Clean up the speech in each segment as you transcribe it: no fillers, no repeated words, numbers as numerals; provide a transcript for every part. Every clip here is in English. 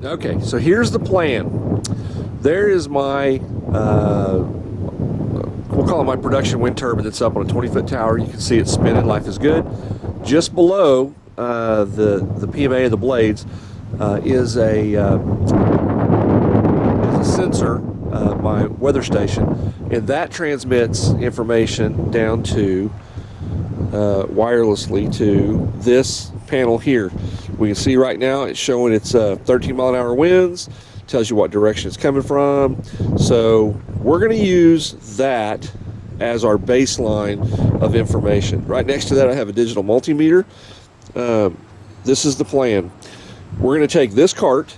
Okay, so here's the plan. There is my, we'll call it my production wind turbine that's up on a 20-foot tower. You can see it spinning, life is good. Just below the PMA of the blades is a sensor, my weather station, and that transmits information down to wirelessly to this panel here. We can see right now it's showing it's 13-mile-an-hour winds, tells you what direction it's coming from. So we're going to use that as our baseline of information. Right next to that I have a digital multimeter. This is the plan. We're going to take this cart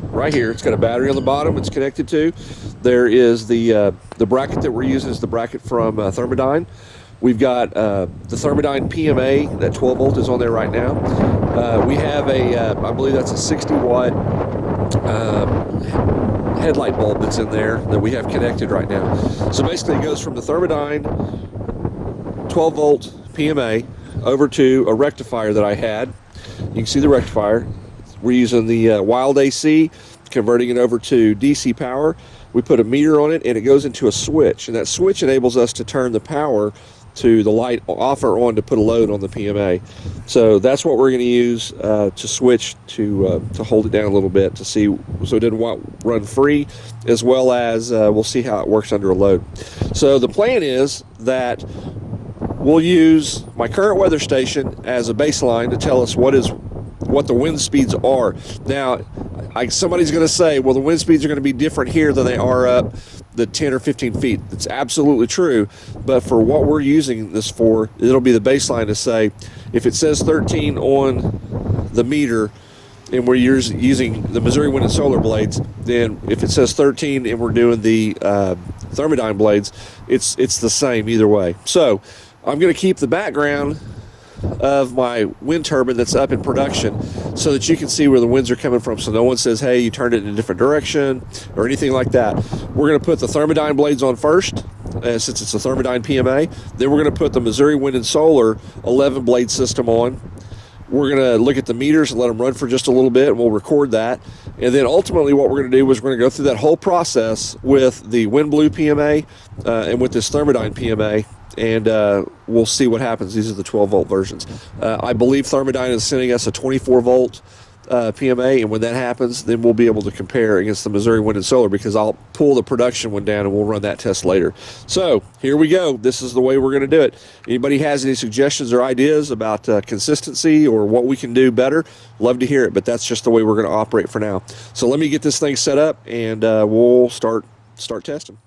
right here. It's got a battery on the bottom it's connected to. There is the bracket that we're using is the bracket from Thermodyne. We've got the Thermodyne PMA, that 12 volt is on there right now. We have I believe that's a 60 watt headlight bulb that's in there that we have connected right now. So basically it goes from the Thermodyne 12 volt PMA over to a rectifier that I had. You can see the rectifier. We're using the Wild AC, converting it over to DC power. We put a meter on it and it goes into a switch, and that switch enables us to turn the power to the light off or on to put a load on the PMA. So that's what we're going to use to switch to hold it down a little bit to see so it doesn't run free, as well as we'll see how it works under a load. So the plan is that we'll use my current weather station as a baseline to tell us what the wind speeds are. Now, somebody's going to say, well, the wind speeds are going to be different here than they are up the 10 or 15 feet. That's absolutely true, but for what we're using this for, it'll be the baseline to say, if it says 13 on the meter and we're using the Missouri Wind and Solar blades, then if it says 13 and we're doing the Thermodyne blades, it's the same either way. So I'm going to keep the background of my wind turbine that's up in production so that you can see where the winds are coming from, so no one says, hey, you turned it in a different direction or anything like that. We're going to put the Thermodyne blades on first, since it's a Thermodyne PMA. Then we're going to put the Missouri Wind and Solar 11 blade system on. We're going to look at the meters and let them run for just a little bit, and we'll record that. And then ultimately what we're going to do is we're going to go through that whole process with the WindBlue PMA and with this Thermodyne PMA, and we'll see what happens. These are the 12 volt versions. I believe Thermodyne is sending us a 24 volt PMA, and when that happens, then we'll be able to compare against the Missouri Wind and Solar, because I'll pull the production one down and we'll run that test later. So here we go. This is the way we're going to do it. Anybody has any suggestions or ideas about consistency or what we can do better, love to hear it, but that's just the way we're going to operate for now. So let me get this thing set up and we'll start testing.